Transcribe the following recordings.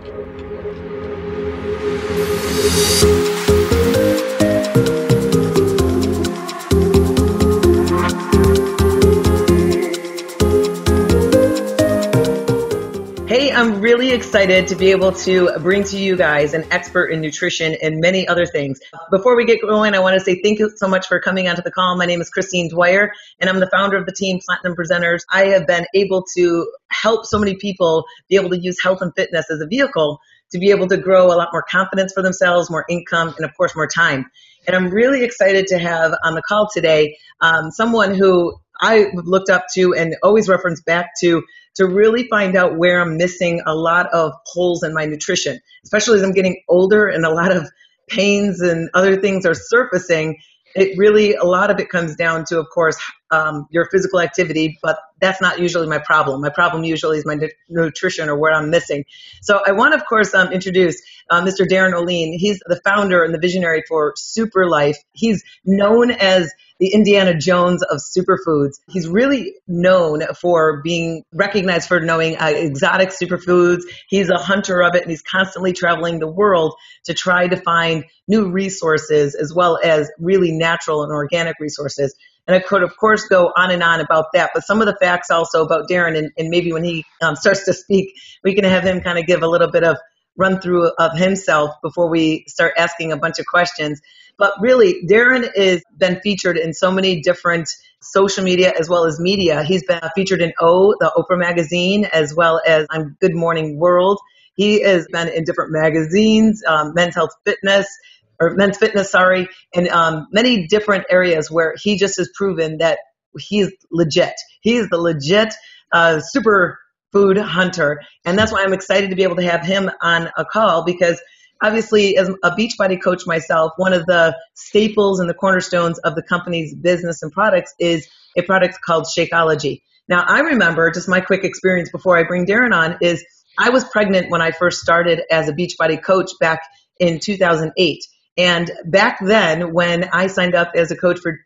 Hey, I'm really excited to be able to bring to you guys an expert in nutrition and many other things. Before we get going, I want to say thank you so much for coming onto the call. My name is Dwyer, and I'm the founder of the Team Platinum Presenters. I have been able to help so many people be able to use health and fitness as a vehicle to be able to grow a lot more confidence for themselves, more income, and of course, more time. And I'm really excited to have on the call today someone who I looked up to and always reference back to really find out where I'm missing a lot of holes in my nutrition, especially as I'm getting older and a lot of pains and other things are surfacing. A lot of it comes down to, of course, your physical activity, but that's not usually my problem. My problem usually is my nutrition or where I'm missing. So I want to, of course, introduce Mr. Darin Olien. He's the founder and the visionary for SuperLife. He's known as the Indiana Jones of superfoods. He's really known for being recognized for knowing exotic superfoods. He's a hunter of it, and he's constantly traveling the world to try to find new resources as well as really natural and organic resources. And I could, of course, go on and on about that. But some of the facts also about Darin, and maybe when he starts to speak, we can have him kind of give a little bit of run through of himself before we start asking a bunch of questions. But really, Darin has been featured in so many different social media as well as media. He's been featured in the Oprah magazine, as well as on Good Morning World. He has been in different magazines, Men's Fitness, and many different areas where he just has proven that he's legit. He's the legit super food hunter. And that's why I'm excited to be able to have him on a call, because obviously, as a Beachbody coach myself, one of the staples and the cornerstones of the company's business and products is a product called Shakeology. Now, I remember, just my quick experience before I bring Darin on, is I was pregnant when I first started as a Beachbody coach back in 2008. And back then, when I signed up as a coach for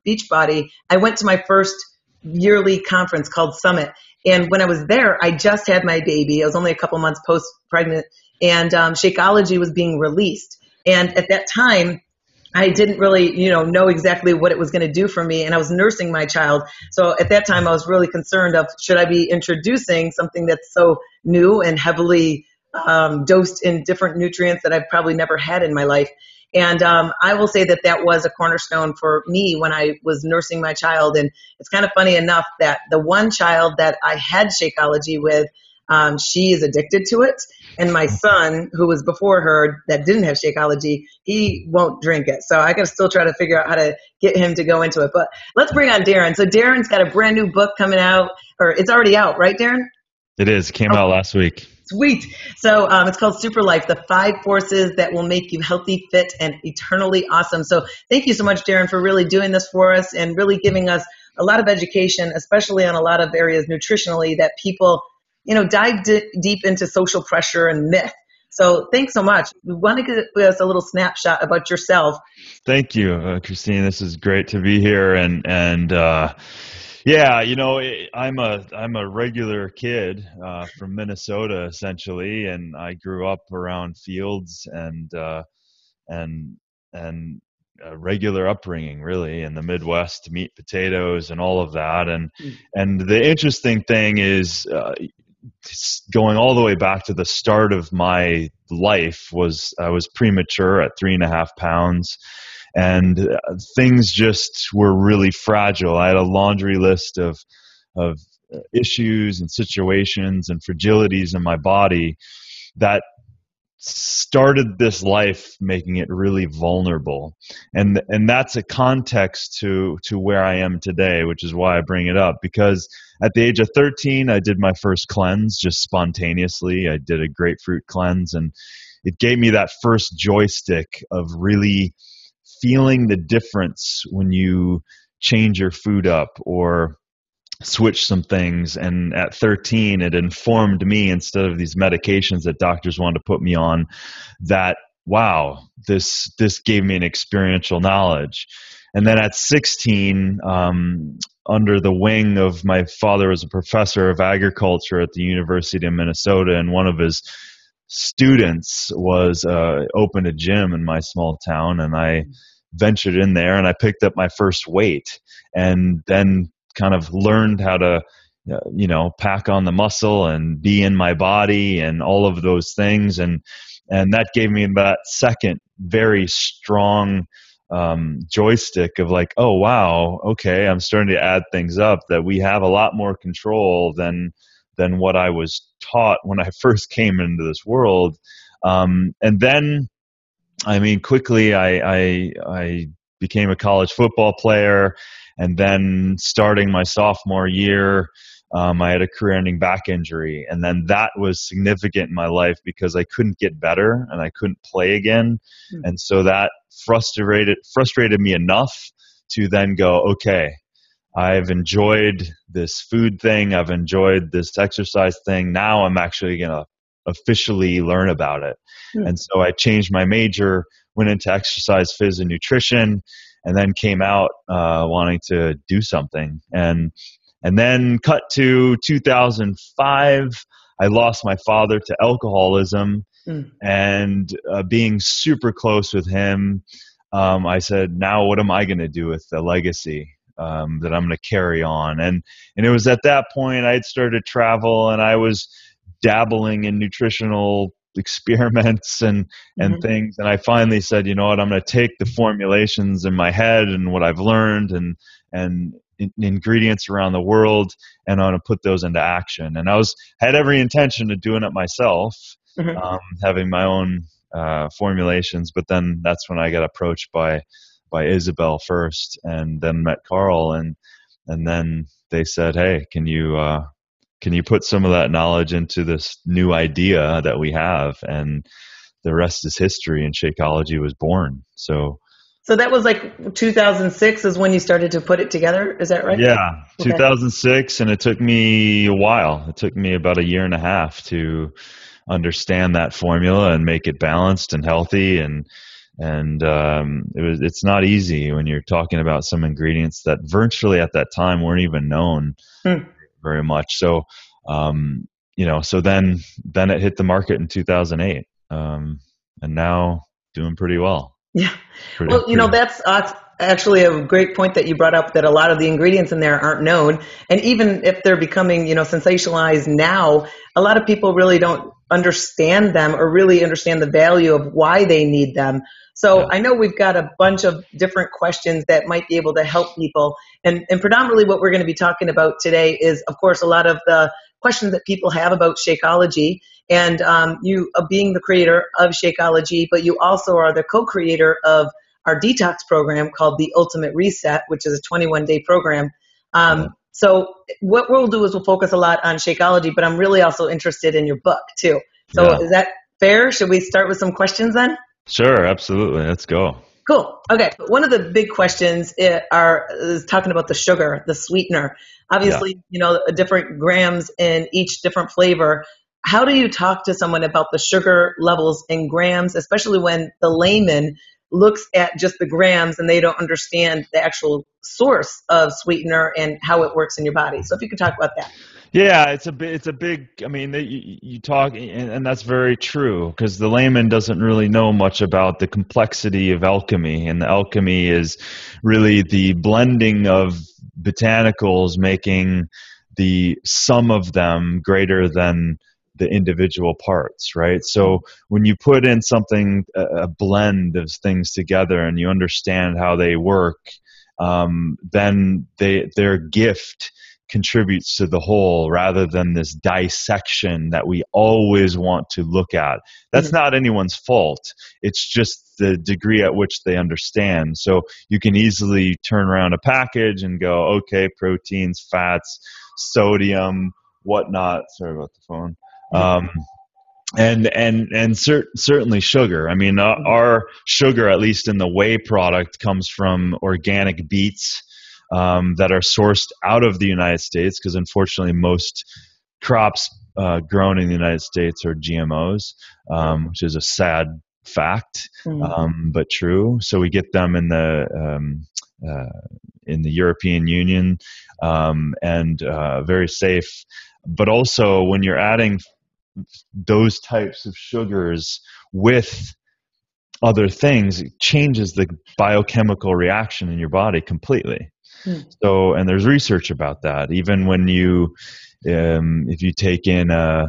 Beachbody, I went to my first yearly conference called Summit. And when I was there, I just had my baby. I was only a couple months post-pregnant, and Shakeology was being released. And at that time, I didn't really, know exactly what it was going to do for me, and I was nursing my child. So at that time, I was really concerned of, should I be introducing something that's so new and heavily dosed in different nutrients that I've probably never had in my life. And I will say that was a cornerstone for me when I was nursing my child. And it's kind of funny enough that the one child that I had Shakeology with, she is addicted to it. And my son, who was before her, that didn't have Shakeology, he won't drink it. So I got to still try to figure out how to get him to go into it. But let's bring on Darin. So Darin's got a brand new book coming out, or it's already out, right, Darin? It is. Came out last week. Sweet. So it's called SuperLife, the 5 forces that will make you healthy, fit, and eternally awesome. So thank you so much, Darin, for really doing this for us and really giving us a lot of education, especially on a lot of areas nutritionally that people, dive deep into social pressure and myth. So thanks so much. We want to give us a little snapshot about yourself. Thank you, Christine. This is great to be here. Yeah, I'm a regular kid from Minnesota, essentially, and I grew up around fields and a regular upbringing, really, in the Midwest, meat, potatoes, and all of that. And the interesting thing is, going all the way back to the start of my life, I was premature at 3.5 pounds. And things just were really fragile. I had a laundry list of issues and situations and fragilities in my body that started this life making it really vulnerable. And that's a context to where I am today, which is why I bring it up. Because at the age of 13, I did my first cleanse just spontaneously. I did a grapefruit cleanse, and it gave me that first joystick of really feeling the difference when you change your food up or switch some things. And at 13, it informed me, instead of these medications that doctors wanted to put me on, that, wow, this gave me an experiential knowledge. And then at 16, under the wing of my father was a professor of agriculture at the University of Minnesota, and one of his students was opened a gym in my small town, and I ventured in there and I picked up my first weight, and then kind of learned how to pack on the muscle and be in my body and all of those things, and that gave me that second very strong joystick of like, oh wow, okay, I'm starting to add things up, that we have a lot more control than what I was taught when I first came into this world. And then, I mean, quickly I became a college football player, and then starting my sophomore year, I had a career-ending back injury, and then that was significant in my life because I couldn't get better and I couldn't play again, and so that frustrated me enough to then go, okay, I've enjoyed this food thing, I've enjoyed this exercise thing. Now I'm actually going to officially learn about it. And so I changed my major, went into exercise, phys, and nutrition, and then came out wanting to do something. And then cut to 2005, I lost my father to alcoholism, and being super close with him, I said, now what am I going to do with the legacy that I'm going to carry on? And it was at that point I had started to travel, and I was dabbling in nutritional experiments and things. And I finally said, you know what, I'm going to take the formulations in my head and what I've learned and ingredients around the world, and I'm going to put those into action. And I had every intention of doing it myself, having my own formulations. But then that's when I got approached by Isabel first, and then met Carl, and then they said, hey, can you put some of that knowledge into this new idea that we have? And the rest is history, and Shakeology was born. So that was like 2006 is when you started to put it together. Is that right? Yeah, Okay. 2006, and it took me a while. It took me about a year and a half to understand that formula and make it balanced and healthy, and it's not easy when you're talking about some ingredients that virtually at that time weren't even known very much. So so then it hit the market in 2008, and now doing pretty well. Yeah. Well, that's actually a great point that you brought up, that a lot of the ingredients in there aren't known. And even if they're becoming, sensationalized now, a lot of people really don't understand them or really understand the value of why they need them. So yeah. I know we've got a bunch of different questions that might be able to help people. And predominantly what we're going to be talking about today is, of course, a lot of the questions that people have about Shakeology. And you being the creator of Shakeology, but you also are the co-creator of our detox program called the Ultimate Reset, which is a 21-day program. So what we'll do is we'll focus a lot on Shakeology, but I'm really also interested in your book too. So Is that fair? Should we start with some questions then? Sure, absolutely. Let's go. Cool. Okay. One of the big questions is talking about the sugar, the sweetener. Obviously, different grams in each different flavor. How do you talk to someone about the sugar levels in grams, especially when the layman looks at just the grams and they don't understand the actual source of sweetener and how it works in your body? So if you could talk about that. Yeah, it's a big, I mean, you talk, and that's very true, because the layman doesn't really know much about the complexity of alchemy, and the alchemy is really the blending of botanicals, making the sum of them greater than the individual parts, right? So when you put in something, a blend of things together, and you understand how they work, then their gift contributes to the whole, rather than this dissection that we always want to look at. That's not anyone's fault. It's just the degree at which they understand. So you can easily turn around a package and go, okay, proteins, fats, sodium, whatnot. Sorry about the phone. And certainly sugar. I mean, our sugar, at least in the whey product, comes from organic beets that are sourced out of the United States, because unfortunately most crops grown in the United States are GMOs, which is a sad fact, but true. So we get them in the European Union, and very safe. But also when you're adding those types of sugars with other things, it changes the biochemical reaction in your body completely. So, and there's research about that. Even when you, if you take in a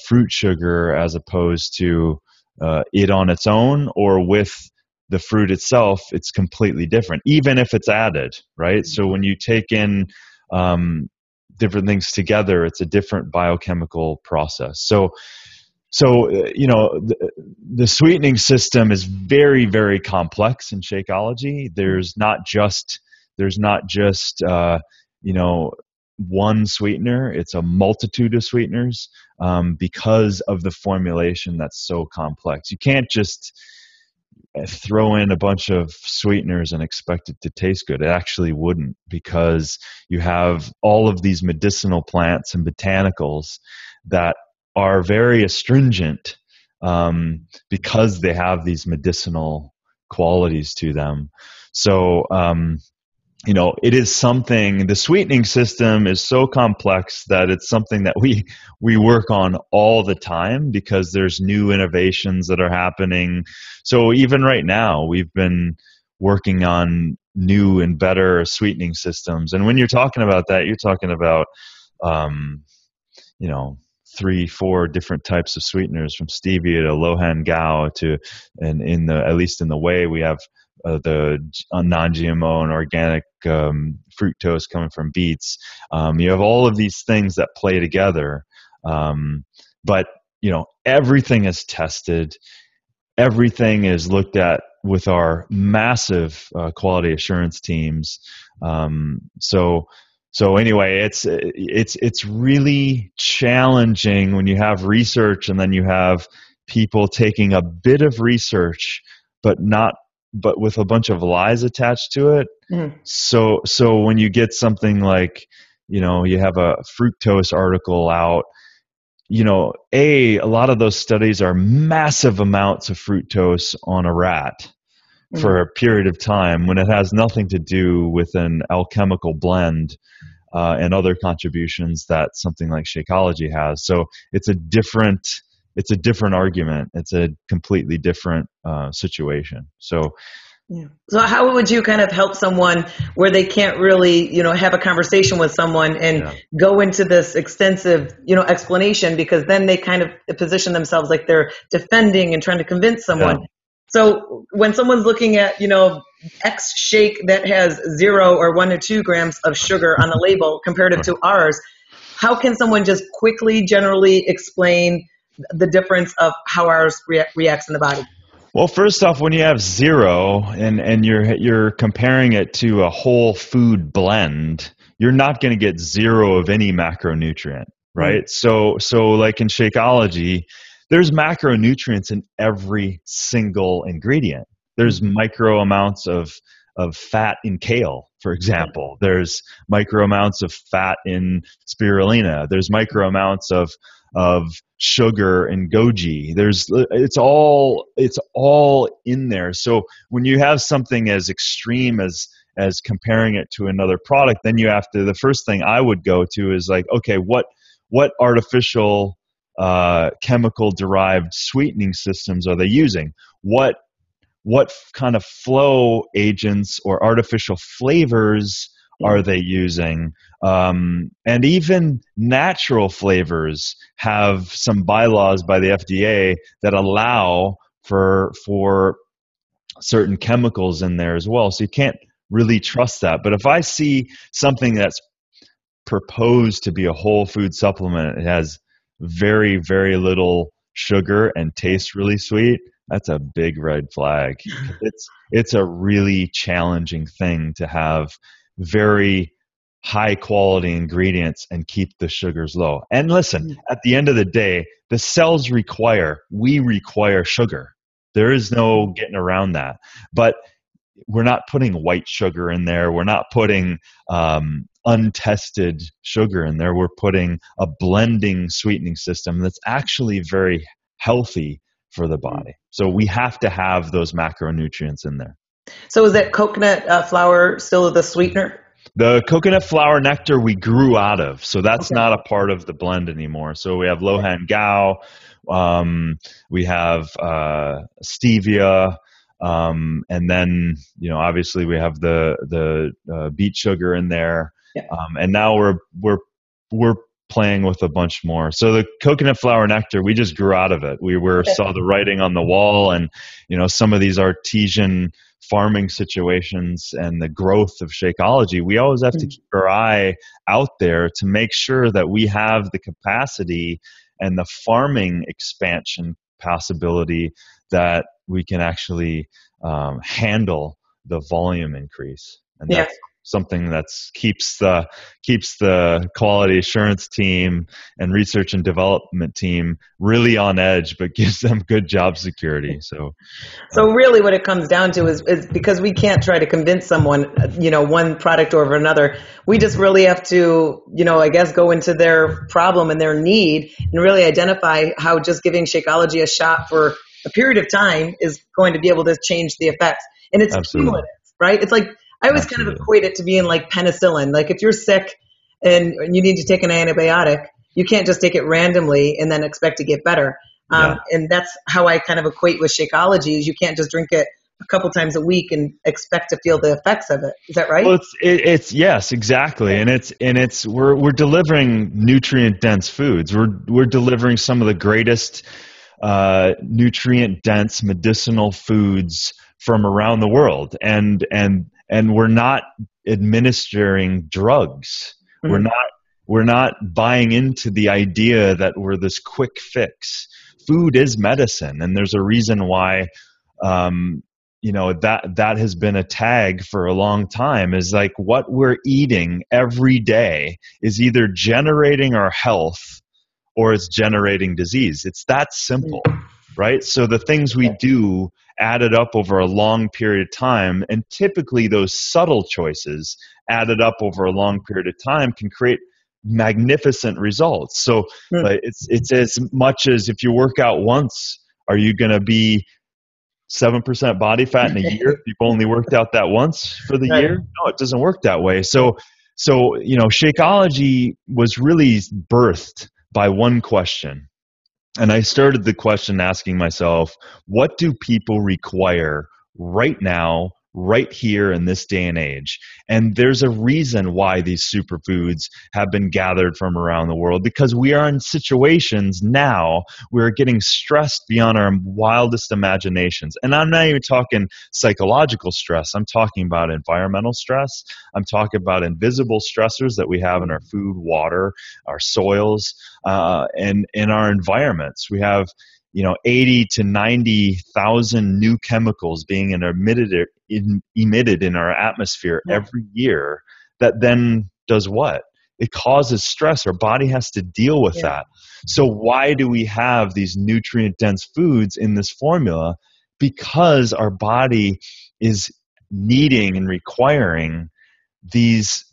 fruit sugar as opposed to it on its own or with the fruit itself, it's completely different, even if it's added, right? So when you take in different things together, it's a different biochemical process. So the sweetening system is very, very complex in Shakeology. There's not just one sweetener. It's a multitude of sweeteners because of the formulation that's so complex. You can't just throw in a bunch of sweeteners and expect it to taste good. It actually wouldn't, because you have all of these medicinal plants and botanicals that are very astringent because they have these medicinal qualities to them. So, it is something, the sweetening system is so complex that it's something that we work on all the time because there's new innovations that are happening. So even right now, we've been working on new and better sweetening systems. And when you're talking about that, you're talking about, 3-4 different types of sweeteners, from stevia to lohan gao to, and at least in the whey, we have the non-GMO and organic fructose coming from beets. You have all of these things that play together, but everything is tested. Everything is looked at with our massive quality assurance teams. So anyway, it's really challenging when you have research and then you have people taking a bit of research, but with a bunch of lies attached to it. Mm-hmm. So when you get something like, you have a fructose article out, a lot of those studies are massive amounts of fructose on a rat for a period of time when it has nothing to do with an alchemical blend and other contributions that something like Shakeology has. So it's a different argument. It's a completely different situation. So how would you kind of help someone where they can't really, have a conversation with someone and go into this extensive, explanation, because then they kind of position themselves like they're defending and trying to convince someone. Yeah. So when someone's looking at, X shake that has 0 or 1 to 2 grams of sugar on the label comparative to ours, how can someone just quickly, generally explain the difference of how ours reacts in the body? Well, first off, when you have 0 and you're comparing it to a whole food blend, you're not going to get 0 of any macronutrient, right? Mm-hmm. So like in Shakeology, there's macronutrients in every single ingredient. There's micro amounts of fat in kale, for example. There's micro amounts of fat in spirulina. There's micro amounts of sugar and goji. It's all in there. So when you have something as extreme as comparing it to another product, then you have to, the first thing I would go to is like, okay, what artificial chemical derived sweetening systems are they using? What kind of flow agents or artificial flavors are they using? And even natural flavors have some bylaws by the FDA that allow for certain chemicals in there as well. So you can't really trust that. But if I see something that's proposed to be a whole food supplement, it has very, very little sugar and tastes really sweet, that's a big red flag. It's a really challenging thing to have very high quality ingredients and keep the sugars low. And listen, at the end of the day, the cells we require sugar. There is no getting around that. But we're not putting white sugar in there. We're not putting untested sugar in there. We're putting a blending sweetening system that's actually very healthy for the body. So we have to have those macronutrients in there. So is that coconut flour still the sweetener? The coconut flower nectar we grew out of, so that's Okay. not a part of the blend anymore. So we have Lohan Gao, we have stevia, and then obviously we have the beet sugar in there, Yeah. and now we're playing with a bunch more. So the coconut flower nectar, we just grew out of it. We saw the writing on the wall, and some of these artesian farming situations and the growth of Shakeology, we always have to keep our eye out there to make sure that we have the capacity and the farming expansion possibility that we can actually handle the volume increase. And Yeah. that's something that keeps the quality assurance team and research and development team really on edge, but gives them good job security. So really what it comes down to is because we can't try to convince someone, one product over another. We just really have to, I guess, go into their problem and their need and really identify how just giving Shakeology a shot for a period of time is going to be able to change the effects. And it's Absolutely. cumulative, right? It's like, I always kind of Absolutely. equate it to being like penicillin. Like if you're sick and you need to take an antibiotic, you can't just take it randomly and then expect to get better. Yeah. And that's how I kind of equate with Shakeology is you can't just drink it a couple times a week and expect to feel the effects of it. Is that right? Well, it's yes, exactly, and it's we're delivering nutrient dense foods. We're delivering some of the greatest nutrient dense medicinal foods from around the world, and we're not administering drugs. Mm-hmm. We're not buying into the idea that we're this quick fix. Food is medicine, and there's a reason why that has been a tag for a long time, is like what we're eating every day is either generating our health or it's generating disease. It's that simple, right? So the things we do added up over a long period of time, and typically those subtle choices added up over a long period of time can create magnificent results. So it's as much as if you work out once, are you going to be 7% body fat in a year if you've only worked out that once for the Right. year? No, it doesn't work that way. So Shakeology was really birthed by one question. And I started the question asking myself, what do people require right now, right here in this day and age? And there's a reason why these superfoods have been gathered from around the world, because we are in situations now we're getting stressed beyond our wildest imaginations. And I'm not even talking psychological stress. I'm talking about environmental stress. I'm talking about invisible stressors that we have in our food, water, our soils, and in our environments. We have 80 to 90,000 new chemicals being emitted in our atmosphere every year. That then does what? It causes stress. Our body has to deal with that. So why do we have these nutrient dense foods in this formula? Because our body is needing and requiring these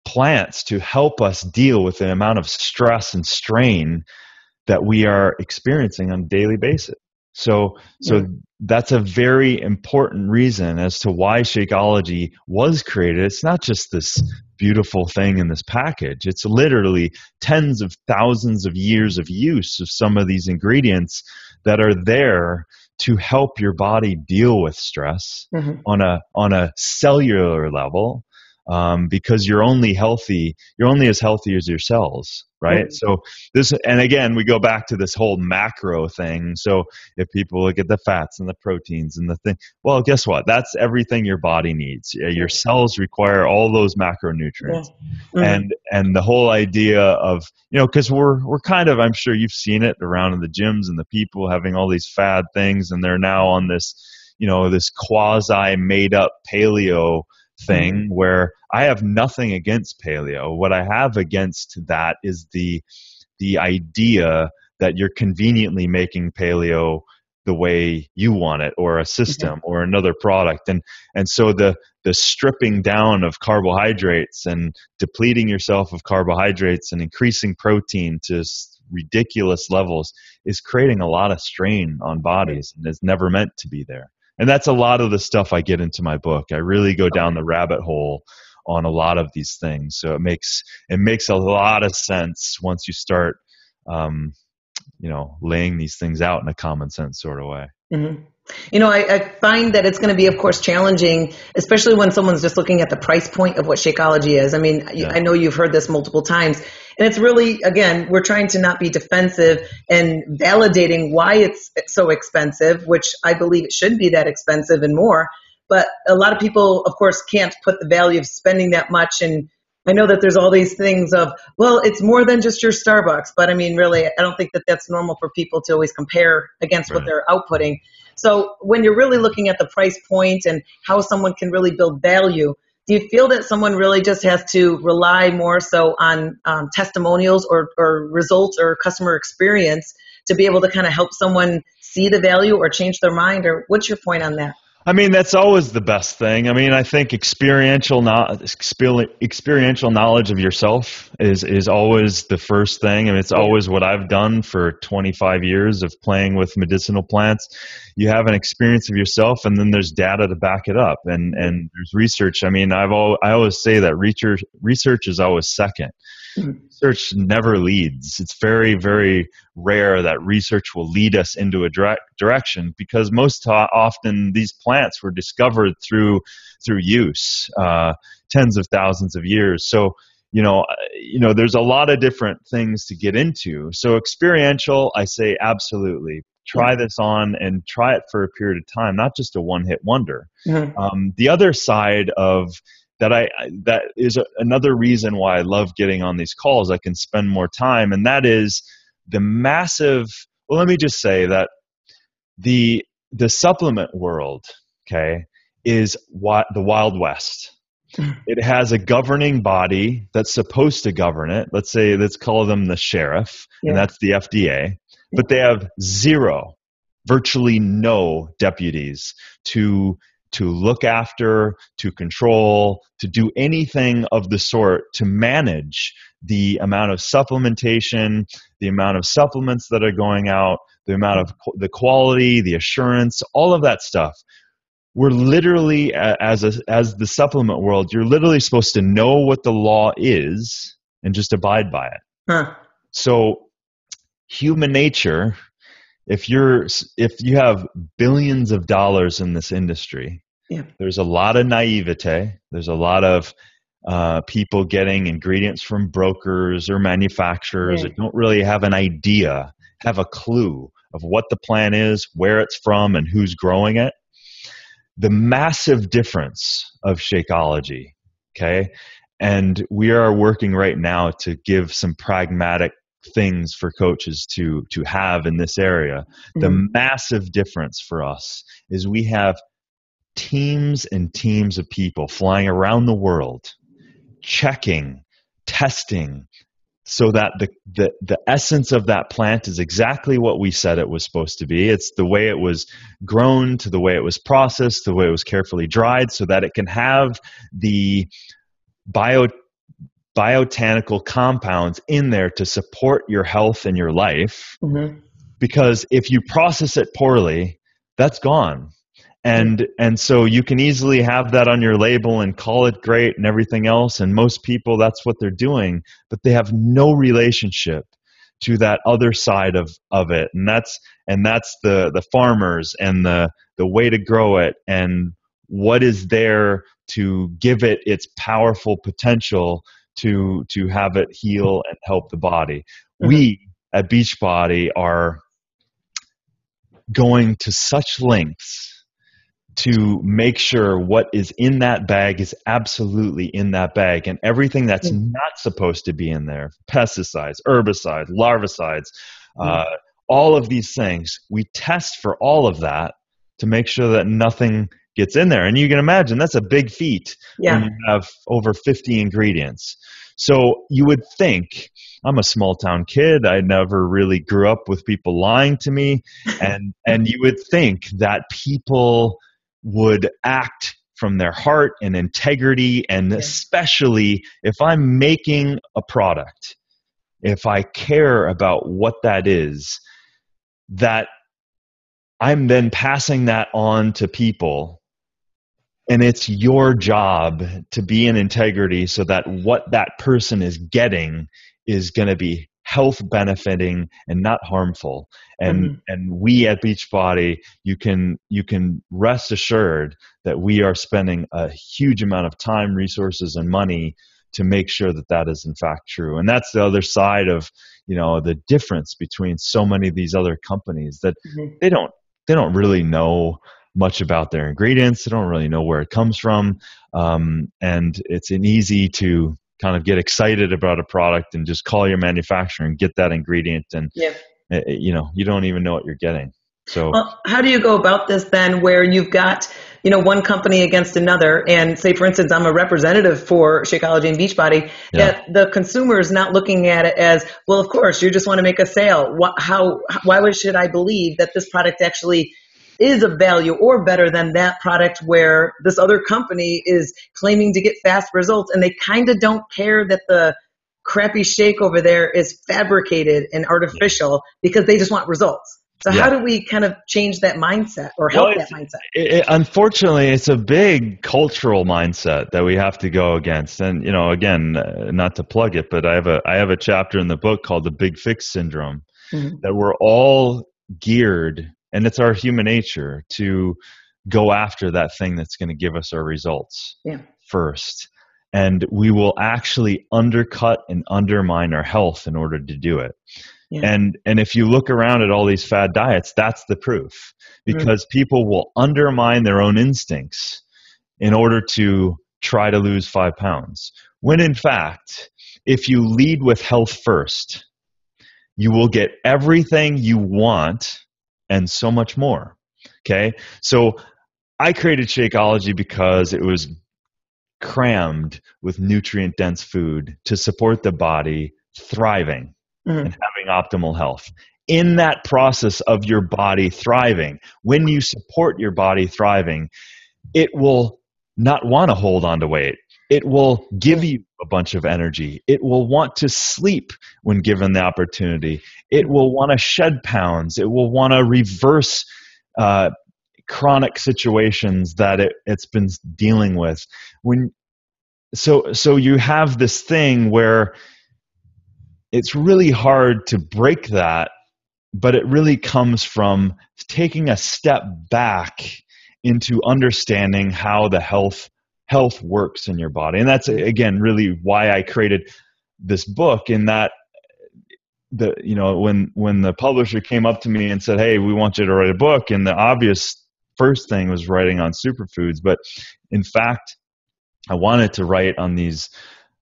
plants to help us deal with the amount of stress and strain that we are experiencing on a daily basis. So that's a very important reason as to why Shakeology was created. It's not just this beautiful thing in this package. It's literally tens of thousands of years of use of some of these ingredients that are there to help your body deal with stress on a cellular level. Because you're only as healthy as your cells, right? So and again, we go back to this whole macro thing. So if people look at the fats and the proteins and the thing, well, guess what? That's everything your body needs. Your cells require all those macronutrients. And the whole idea of, because we're kind of, I'm sure you've seen it around in the gyms and the people having all these fad things, and they're now on this, this quasi made up paleo thing, where I have nothing against paleo. What I have against that is the idea that you're conveniently making paleo the way you want it, or a system or another product. And so the stripping down of carbohydrates and depleting yourself of carbohydrates and increasing protein to ridiculous levels is creating a lot of strain on bodies, and is never meant to be there. And that's a lot of the stuff I get into my book. I really go down the rabbit hole on a lot of these things. So it makes a lot of sense once you start, laying these things out in a common sense sort of way. Mm-hmm. I find that it's going to be, of course, challenging, especially when someone's just looking at the price point of what Shakeology is. I mean, yeah. I know you've heard this multiple times, and it's really, again, we're trying to not be defensive and validating why it's so expensive, which I believe it should be that expensive and more. But a lot of people, of course, can't put the value of spending that much. And I know that there's all these things of, well, it's more than just your Starbucks. But I mean, really, I don't think that that's normal for people to always compare against what they're outputting. So when you're really looking at the price point and how someone can really build value, do you feel that someone really just has to rely more so on testimonials or results or customer experience to be able to kind of help someone see the value or change their mind? Or what's your point on that? I mean, that's always the best thing. I mean, I think experiential knowledge of yourself is always the first thing. I mean, it's always what I've done for 25 years of playing with medicinal plants. You have an experience of yourself, and then there's data to back it up, and there's research. I mean, I always say that research is always second. Research never leads. It's very, very rare that research will lead us into a direction, because most often these plants were discovered through use, tens of thousands of years. So, there's a lot of different things to get into. So experiential, I say absolutely. Try this on and try it for a period of time, not just a one-hit wonder. Mm-hmm. The other side of that is another reason why I love getting on these calls. I can spend more time, and that is the massive. Well, let me just say that the supplement world, okay, is the Wild West. It has a governing body that's supposed to govern it. Let's call them the sheriff, and that's the FDA. But they have virtually no deputies to look after, to control, to do anything of the sort to manage the amount of supplementation, the amount of supplements that are going out, the amount of the quality, the assurance, all of that stuff. We're literally, as the supplement world, you're literally supposed to know what the law is and just abide by it. Huh. So human nature, if you have billions of dollars in this industry, there's a lot of naivete. There's a lot of people getting ingredients from brokers or manufacturers that don't really have an idea, have a clue of what the plant is, where it's from, and who's growing it. The massive difference of Shakeology, okay? And we are working right now to give some pragmatic things for coaches to have in this area. Mm-hmm. The massive difference for us is we have teams and teams of people flying around the world, checking, testing, so that the essence of that plant is exactly what we said it was supposed to be. It's the way it was grown, to the way it was processed, the way it was carefully dried, so that it can have the botanical compounds in there to support your health and your life. Mm-hmm. Because if you process it poorly, that's gone. And so you can easily have that on your label and call it great and everything else. And most people, that's what they're doing, but they have no relationship to that other side of it. And that's the farmers and the way to grow it and what is there to give it its powerful potential to have it heal and help the body. Mm-hmm. We at Beachbody are going to such lengths to make sure what is in that bag is absolutely in that bag, and everything that's not supposed to be in there, pesticides, herbicides, larvicides, all of these things, we test for all of that to make sure that nothing gets in there. And you can imagine that's a big feat when you have over 50 ingredients. So you would think, I'm a small town kid, I never really grew up with people lying to me, and you would think that people would act from their heart and integrity, and especially if I'm making a product, if I care about what that is, that I'm then passing that on to people, and it's your job to be in integrity so that what that person is getting is going to be health benefiting and not harmful. And we at Beachbody, you can rest assured that we are spending a huge amount of time, resources, and money to make sure that that is in fact true. And that's the other side of, the difference between so many of these other companies, that they don't really know much about their ingredients. They don't really know where it comes from. And it's an easy to kind of get excited about a product and just call your manufacturer and get that ingredient. And, you don't even know what you're getting. So how do you go about this then, where you've got, one company against another, and say, for instance, I'm a representative for Shakeology and Beachbody, that the consumer is not looking at it as, well, of course, you just want to make a sale. Why should I believe that this product actually is of value or better than that product where this other company is claiming to get fast results, and they kind of don't care that the crappy shake over there is fabricated and artificial because they just want results. So how do we kind of change that mindset or help that mindset? Unfortunately, it's a big cultural mindset that we have to go against. And, again, not to plug it, but I have a chapter in the book called The Big Fix Syndrome, that we're all geared, and it's our human nature to go after that thing that's going to give us our results first. And we will actually undercut and undermine our health in order to do it. And if you look around at all these fad diets, that's the proof, because people will undermine their own instincts in order to try to lose 5 pounds. When in fact, if you lead with health first, you will get everything you want and so much more. Okay. So I created Shakeology because it was crammed with nutrient dense food to support the body thriving and having optimal health. In that process of your body thriving, when you support your body thriving, it will not want to hold on to weight. It will give you a bunch of energy. It will want to sleep when given the opportunity. It will want to shed pounds. It will want to reverse chronic situations that it's been dealing with. So you have this thing where it's really hard to break that, but it really comes from taking a step back into understanding how the health works in your body. And that's, again, really why I created this book, in that when the publisher came up to me and said, hey, we want you to write a book, and the obvious first thing was writing on superfoods. But in fact, I wanted to write on these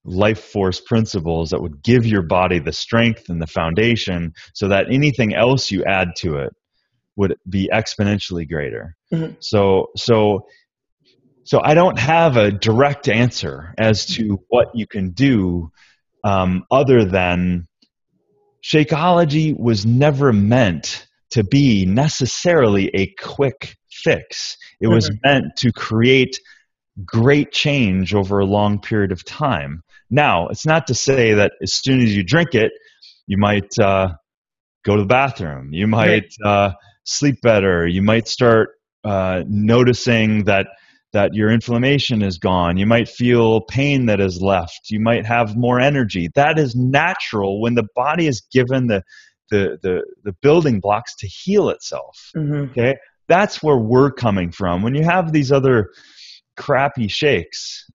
life force principles that would give your body the strength and the foundation so that anything else you add to it would be exponentially greater. So I don't have a direct answer as to what you can do, other than Shakeology was never meant to be necessarily a quick fix. It was meant to create great change over a long period of time. Now, it's not to say that as soon as you drink it, you might go to the bathroom. You might sleep better. You might start noticing that your inflammation is gone. You might feel pain that is left. You might have more energy. That is natural when the body is given the building blocks to heal itself. Okay, that's where we're coming from. When you have these other crappy shakes,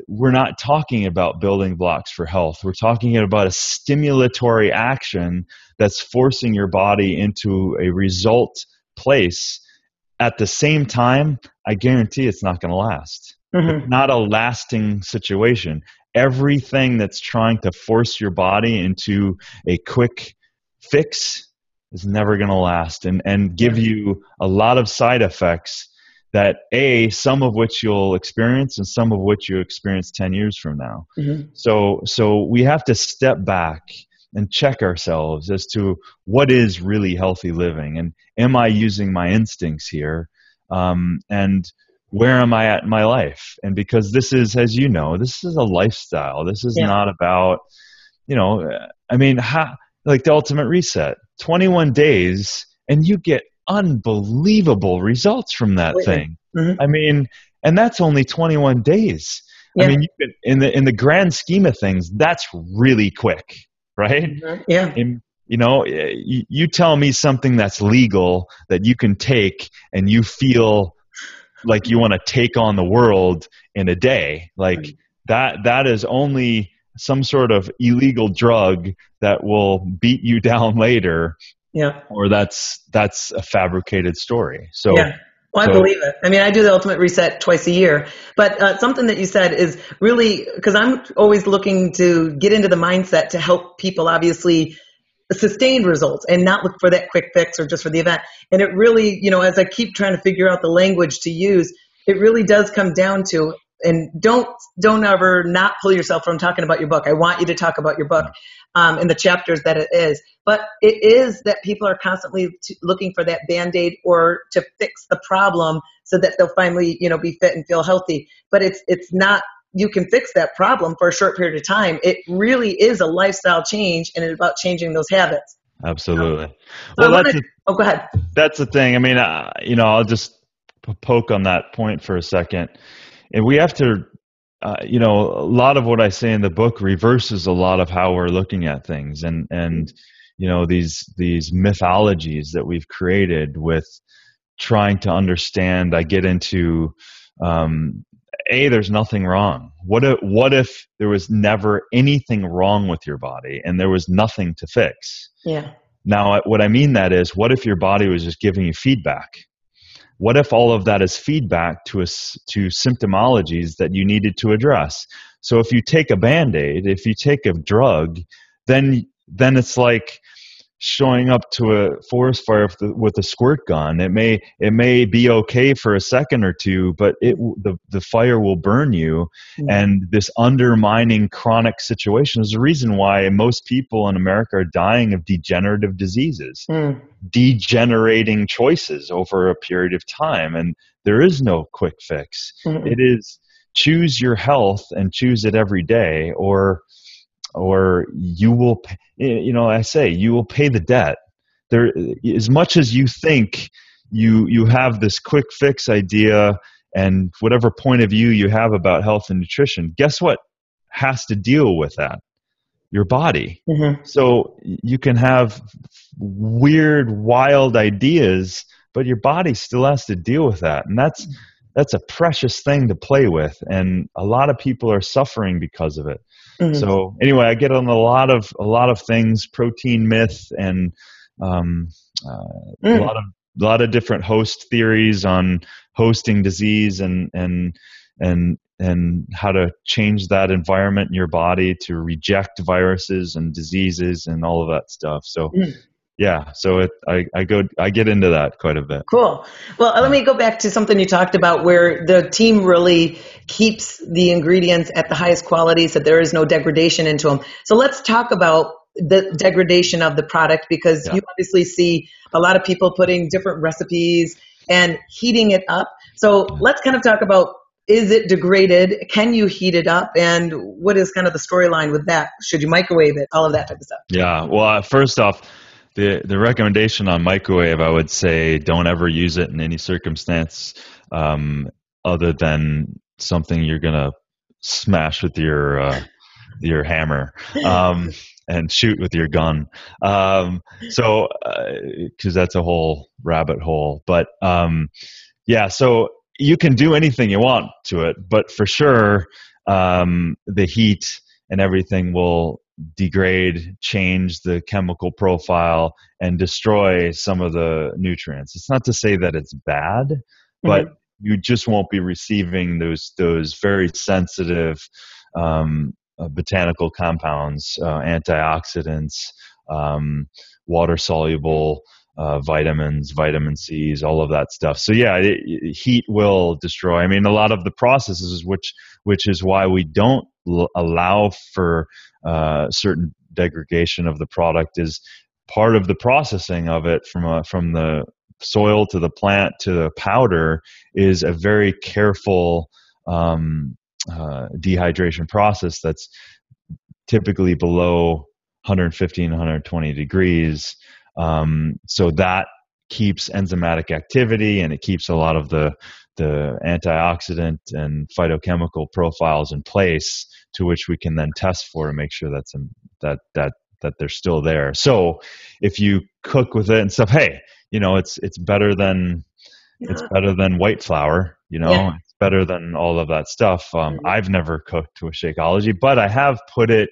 we're not talking about building blocks for health. We're talking about a stimulatory action that's forcing your body into a result place. At the same time, I guarantee it's not going to last. It's not a lasting situation. Everything that's trying to force your body into a quick fix is never going to last, and give you a lot of side effects that some of which you'll experience and some of which you experience 10 years from now. So we have to step back and check ourselves as to what is really healthy living, and am I using my instincts here, and where am I at in my life? And because this is, as you know, this is a lifestyle. This is not about, like the ultimate reset, 21 days, and you get unbelievable results from that Completely. thing. Mm-hmm. I mean, and that's only 21 days. I Yeah. mean, you could, in the grand scheme of things, that's really quick, right? Mm-hmm. Yeah. And you tell me something that's legal that you can take and you feel like you want to take on the world in a day, like that is only some sort of illegal drug that will beat you down later, Yeah. or that's a fabricated story. Yeah. Well, I So believe it. I mean, I do the ultimate reset twice a year, but something that you said is really, because I'm always looking to get into the mindset to help people obviously sustained results and not look for that quick fix or just for the event. And it really, as I keep trying to figure out the language to use, it really does come down to, and don't ever not pull yourself from talking about your book. I want you to talk about your book and the chapters that it is. But it is that people are constantly looking for that Band-Aid or to fix the problem so that they'll finally, be fit and feel healthy. But it's not, you can fix that problem for a short period of time. It really is a lifestyle change, and it's about changing those habits. absolutely. So I Well, want to, go ahead. that's the thing. I mean, I'll just poke on that point for a second. And we have to, a lot of what I say in the book reverses a lot of how we're looking at things, and these mythologies that we've created with trying to understand. I get into there's nothing wrong. What if there was never anything wrong with your body and there was nothing to fix? Yeah. Now, what I mean that is, what if your body was just giving you feedback? What if all of that is feedback to symptomologies that you needed to address? So if you take a Band-Aid, if you take a drug, then it's like showing up to a forest fire with a squirt gun. It may be okay for a second or two, but the fire will burn you. And this undermining chronic situation is the reason why most people in America are dying of degenerative diseases, degenerating choices over a period of time. And there is no quick fix. It is choose your health and choose it every day, or you will, I say, you will pay the debt. There, as much as you think you have this quick fix idea and whatever point of view you have about health and nutrition, guess what has to deal with that? Your body. So you can have weird, wild ideas, but your body still has to deal with that. And that's a precious thing to play with. And a lot of people are suffering because of it. So anyway, I get on a lot of things, protein myth, and a lot of different host theories on hosting disease and how to change that environment in your body to reject viruses and diseases and all of that stuff. So yeah, so I get into that quite a bit. Cool. Well, let me go back to something you talked about where the team really keeps the ingredients at the highest quality so there is no degradation into them. So let's talk about the degradation of the product, because you obviously see a lot of people putting different recipes and heating it up. So let's kind of talk about, is it degraded? Can you heat it up? And what is kind of the storyline with that? Should you microwave it? All of that type of stuff. Yeah. Well, first off, the recommendation on microwave, I would say don't ever use it in any circumstance other than something you're gonna smash with your hammer and shoot with your gun. So because that's a whole rabbit hole. But so you can do anything you want to it, but for sure the heat and everything will degrade, change the chemical profile, and destroy some of the nutrients. It's not to say that it's bad, but you just won't be receiving those very sensitive botanical compounds, antioxidants, water soluble vitamins, vitamin C's, all of that stuff. So yeah, heat will destroy. I mean, a lot of the processes, which is why we don't allow for certain degradation of the product, is part of the processing of it from the soil to the plant to the powder is a very careful dehydration process that's typically below 115, 120 degrees. So that keeps enzymatic activity, and it keeps a lot of the antioxidant and phytochemical profiles in place, to which we can then test for to make sure that they're still there. So if you cook with it and stuff, hey, it's better than white flour, Yeah. it's better than all of that stuff. I've never cooked with Shakeology, but I have put it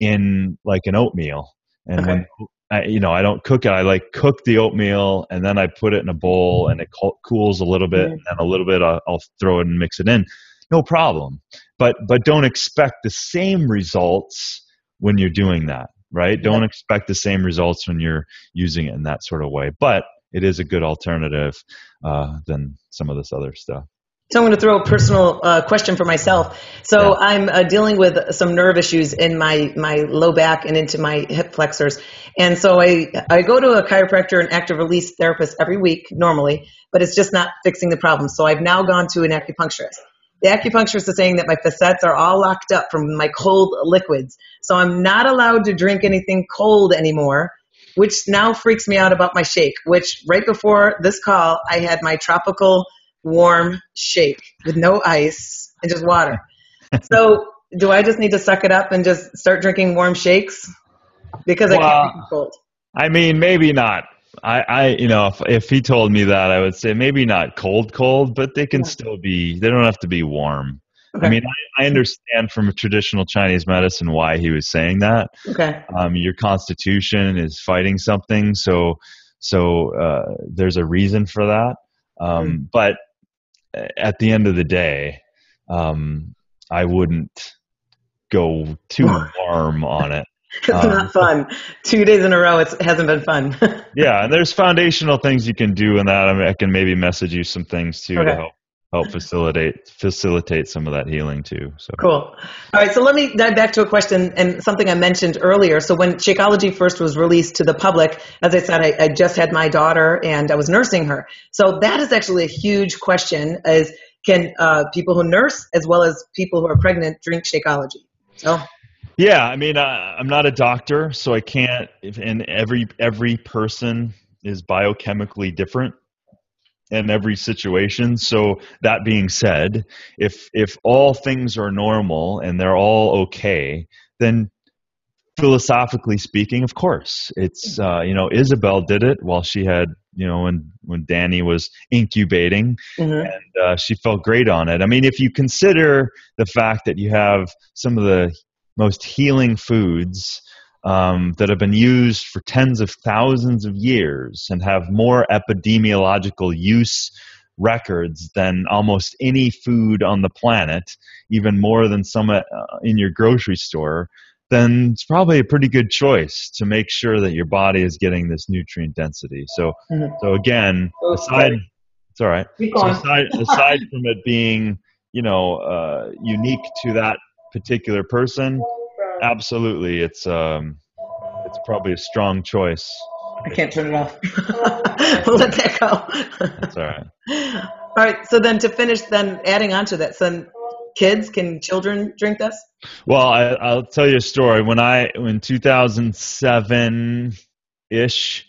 in like an oatmeal. And Okay. when I don't cook it, I like cook the oatmeal and then I put it in a bowl and it cools a little bit, and then a little bit I'll throw it and mix it in. No problem. But don't expect the same results when you're doing that, right? Don't expect the same results when you're using it in that sort of way. But it is a good alternative than some of this other stuff. So I'm going to throw a personal question for myself. So I'm dealing with some nerve issues in my low back and into my hip flexors. And so I go to a chiropractor and active release therapist every week normally, but it's just not fixing the problem. So I've now gone to an acupuncturist. The acupuncturist is saying that my facets are all locked up from my cold liquids. So I'm not allowed to drink anything cold anymore, which now freaks me out about my shake, which right before this call, I had my tropical warm shake with no ice and just water. So do I just need to suck it up and just start drinking warm shakes? Because I can't drink cold. I mean, maybe not. If he told me that, I would say maybe not cold, but they can still be, they don't have to be warm. Okay. I mean, I understand from a traditional Chinese medicine why he was saying that. Okay. Your constitution is fighting something, so there's a reason for that. But at the end of the day, I wouldn't go too warm on it. It's not fun. 2 days in a row, it hasn't been fun. Yeah, and there's foundational things you can do in that. I mean, I can maybe message you some things too to help facilitate some of that healing too. So cool. All right, so let me dive back to a question and something I mentioned earlier. So when Shakeology first was released to the public, as I said, I just had my daughter and I was nursing her. So that is actually a huge question: is can people who nurse as well as people who are pregnant drink Shakeology? So. Yeah, I mean, I'm not a doctor, so I can't. And every person is biochemically different in every situation. So that being said, if all things are normal and they're all okay, then philosophically speaking, of course, it's Isabel did it while she had when Danny was incubating, and she felt great on it. I mean, if you consider the fact that you have some of the most healing foods that have been used for tens of thousands of years and have more epidemiological use records than almost any food on the planet, even more than some in your grocery store, then it's probably a pretty good choice to make sure that your body is getting this nutrient density. So again, it's all right. So aside from it being, unique to that particular person, absolutely, it's probably a strong choice. I can't turn it off. We'll let that go. That's all right. All right. So then to finish, then adding on to that, so can children drink this? Well, I'll tell you a story. When 2007 ish,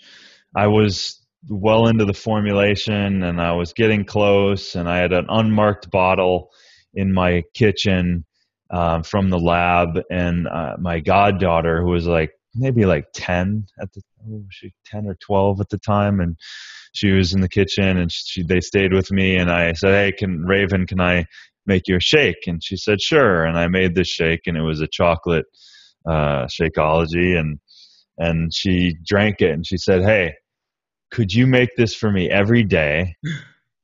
I was well into the formulation and I was getting close, and I had an unmarked bottle in my kitchen from the lab, and my goddaughter, who was maybe 10 10 or 12 at the time, and she was in the kitchen, and they stayed with me, and I said, "Hey, Raven, can I make you a shake?" And she said, "Sure." And I made this shake, and it was a chocolate Shakeology, and she drank it, and she said, "Hey, could you make this for me every day?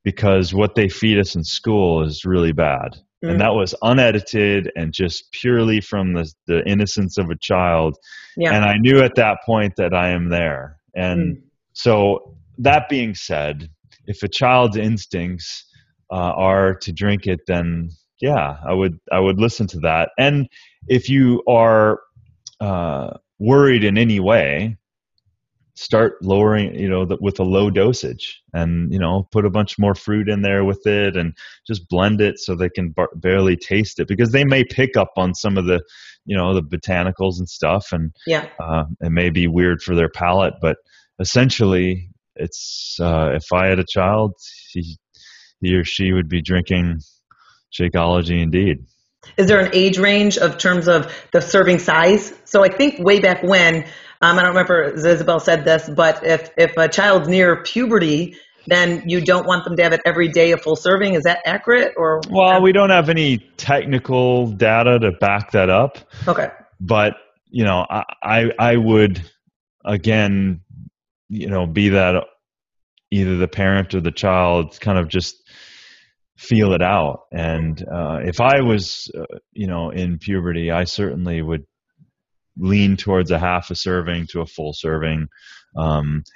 Because what they feed us in school is really bad." And that was unedited and just purely from the innocence of a child. Yeah. And I knew at that point that I am there. And so that being said, if a child's instincts are to drink it, then yeah, I would listen to that. And if you are worried in any way, start lowering, with a low dosage, and, put a bunch more fruit in there with it and just blend it so they can barely taste it, because they may pick up on some of the, the botanicals and stuff. And it may be weird for their palate, but essentially it's if I had a child, he or she would be drinking Shakeology indeed. Is there an age range of terms of the serving size? So I think way back when, I don't remember if Isabel said this, but if a child's near puberty, then you don't want them to have it every day a full serving. Is that accurate? Or Well, we don't have any technical data to back that up, okay, but I would again, be that either the parent or the child kind of just feel it out. And if I was, in puberty, I certainly would lean towards a half a serving to a full serving.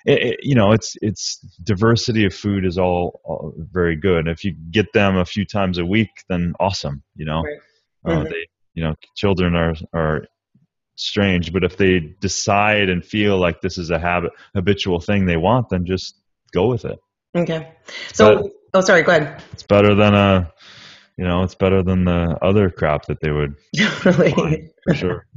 It's diversity of food is all very good. If you get them a few times a week, then awesome. right. Mm-hmm. Children are strange, but if they decide and feel like this is a habitual thing they want, then just go with it. Okay. So, sorry, go ahead. It's better than it's better than the other crap that they would really find, for sure.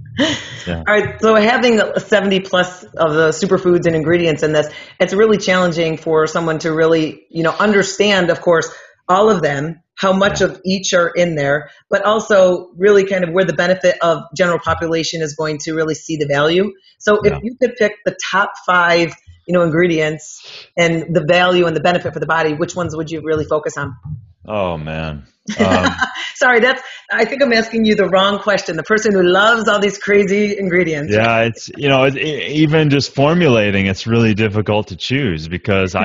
Yeah. All right. So having 70 plus of the superfoods and ingredients in this, it's really challenging for someone to really, understand, of course, all of them, how much of each are in there, but also really kind of where the benefit of general population is going to really see the value. So if you could pick the top 5, ingredients and the value and the benefit for the body, which ones would you really focus on? Oh man. Sorry, I think I'm asking you the wrong question. The person who loves all these crazy ingredients. Yeah, it's even just formulating, it's really difficult to choose because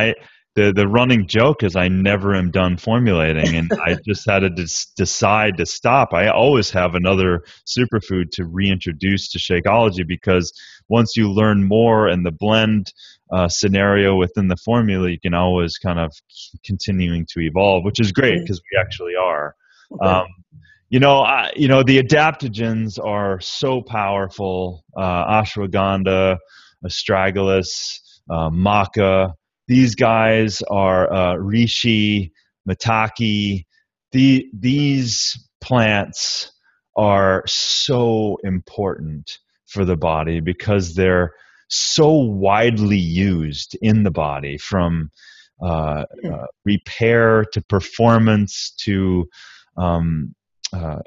the running joke is I never am done formulating, and I just had to decide to stop. I always have another superfood to reintroduce to Shakeology because once you learn more and the blend scenario within the formula, you can always kind of continuing to evolve, which is great because we actually are. Okay. The adaptogens are so powerful. Ashwagandha, astragalus, maca. These guys are reishi, maitake. These plants are so important for the body because they're so widely used in the body, from repair to performance to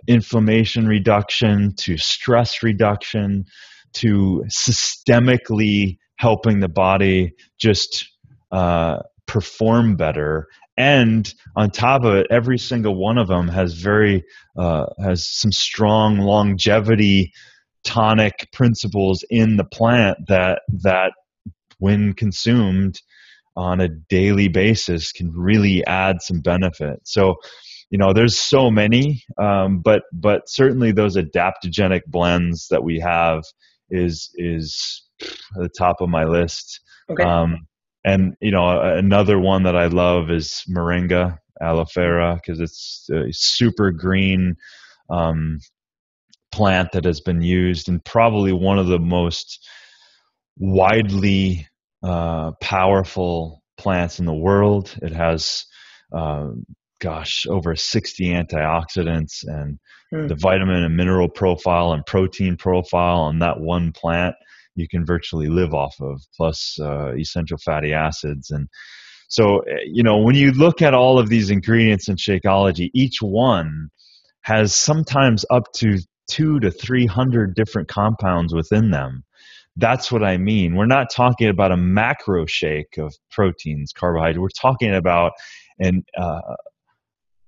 inflammation reduction to stress reduction to systemically helping the body just perform better. And on top of it, every single one of them has has some strong longevity tonic principles in the plant that when consumed on a daily basis can really add some benefit. So, there's so many, but certainly those adaptogenic blends that we have is at the top of my list. Okay. And another one that I love is moringa, aloe vera, because it's a super green plant that has been used in probably one of the most widely powerful plants in the world. It has over 60 antioxidants, and the vitamin and mineral profile and protein profile on that one plant you can virtually live off of, plus essential fatty acids. And so, when you look at all of these ingredients in Shakeology, each one has sometimes up to 200 to 300 different compounds within them. That's what I mean. We're not talking about a macro shake of proteins, carbohydrates. We're talking about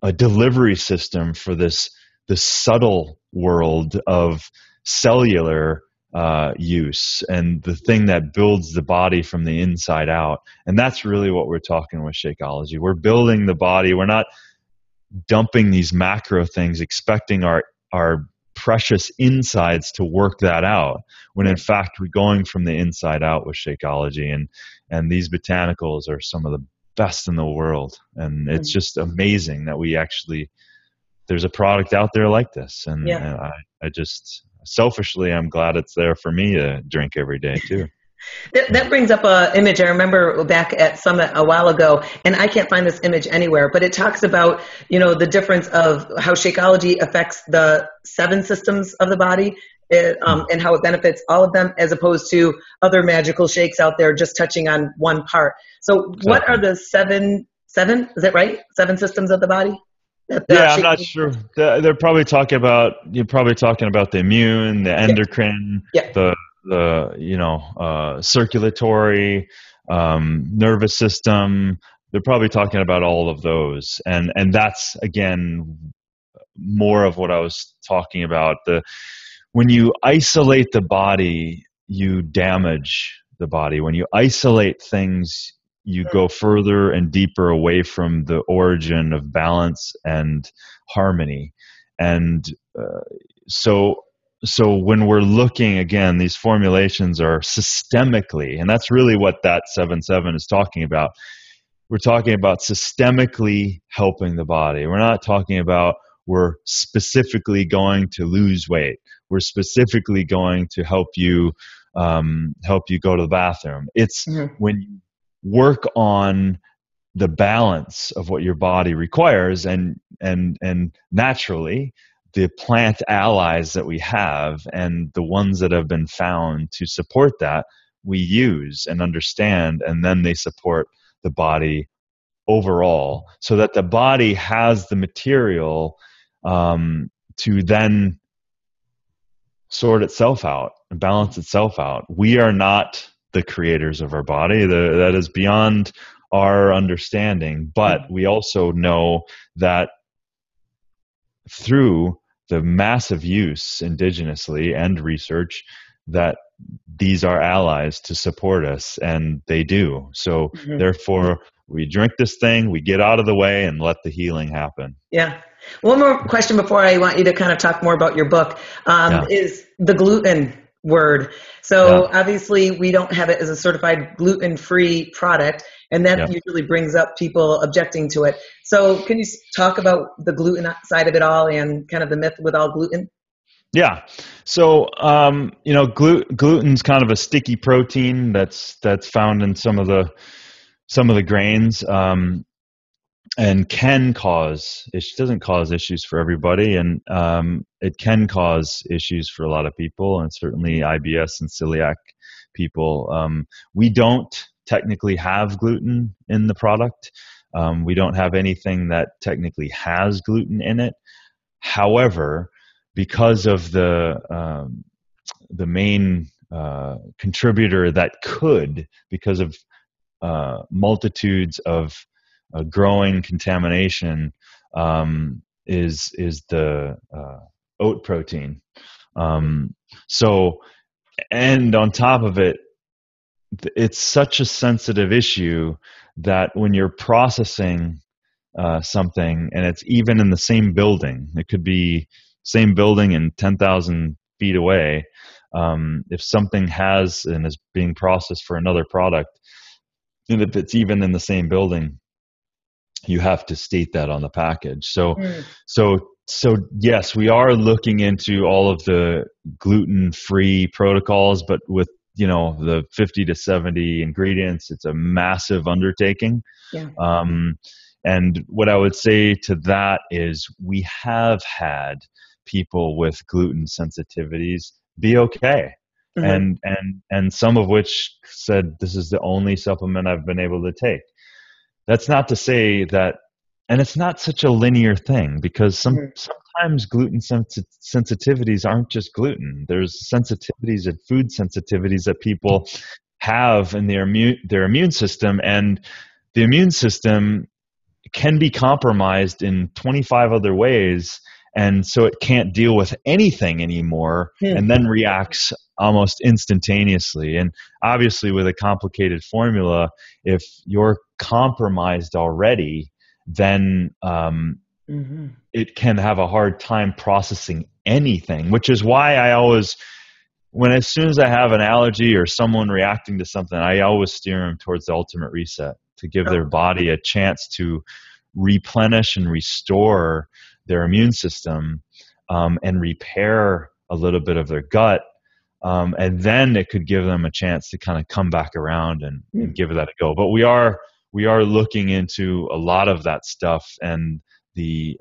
a delivery system for the subtle world of cellular use and the thing that builds the body from the inside out. And that's really what we're talking with Shakeology. We're building the body. We're not dumping these macro things, expecting our precious insides to work that out, when in fact we're going from the inside out with Shakeology. And these botanicals are some of the best in the world. And it's just amazing that there's a product out there like this. And I just, selfishly, I'm glad it's there for me to drink every day too. That brings up an image I remember back at Summit a while ago, and I can't find this image anywhere, but it talks about, the difference of how Shakeology affects the 7 systems of the body, and how it benefits all of them, as opposed to other magical shakes out there just touching on one part. So what are the seven, is that right? 7 systems of the body? Yeah, I'm not sure. They're probably talking about, you're probably talking about the immune, the endocrine, Yeah. the circulatory, nervous system. They're probably talking about all of those, and that's again more of what I was talking about. When you isolate the body, you damage the body. When you isolate things, you go further and deeper away from the origin of balance and harmony. And so when we're looking, again, these formulations are systemically, and that's really what that 7-7 is talking about. We're talking about systemically helping the body. We're not talking about we're specifically going to lose weight. We're specifically going to help you go to the bathroom. It's when you work on the balance of what your body requires, and naturally the plant allies that we have and the ones that have been found to support that, we use and understand, and then they support the body overall, so that the body has the material to then sort itself out and balance itself out. We are not the creators of our body. That is beyond our understanding. But we also know that through the massive use indigenously and research, that these are allies to support us, and they do. So therefore, we drink this thing, we get out of the way, and let the healing happen. Yeah. One more question before I want you to kind of talk more about your book, is the gluten word. So obviously we don't have it as a certified gluten-free product, and that usually brings up people objecting to it. So can you talk about the gluten side of it all and kind of the myth with all gluten? Yeah. So, gluten's kind of a sticky protein that's found in some of the grains, and can cause, it doesn't cause issues for everybody, and it can cause issues for a lot of people, and certainly IBS and celiac people. We don't technically have gluten in the product. We don't have anything that technically has gluten in it. However, because of the main contributor that could, because of multitudes of growing contamination, is the oat protein. So, and on top of it, it's such a sensitive issue that when you're processing something, and it's even in the same building, it could be same building and 10,000 feet away. If something has and is being processed for another product, and if it's even in the same building, you have to state that on the package. So yes, we are looking into all of the gluten-free protocols, but with the 50 to 70 ingredients, it's a massive undertaking. And what I would say to that is, we have had people with gluten sensitivities be okay. And some of which said, this is the only supplement I've been able to take. That's not to say that, and it's not such a linear thing, because sometimes gluten sensitivities aren't just gluten. There's sensitivities and food sensitivities that people have in their immune system, and the immune system can be compromised in 25 other ways, and so it can't deal with anything anymore, and then reacts almost instantaneously. And obviously, with a complicated formula, if you're compromised already, then it can have a hard time processing anything, which is why I always, as soon as I have an allergy or someone reacting to something, I always steer them towards the ultimate reset, to give their body a chance to replenish and restore their immune system, and repair a little bit of their gut. And then it could give them a chance to kind of come back around and give that a go. But we are looking into a lot of that stuff, and the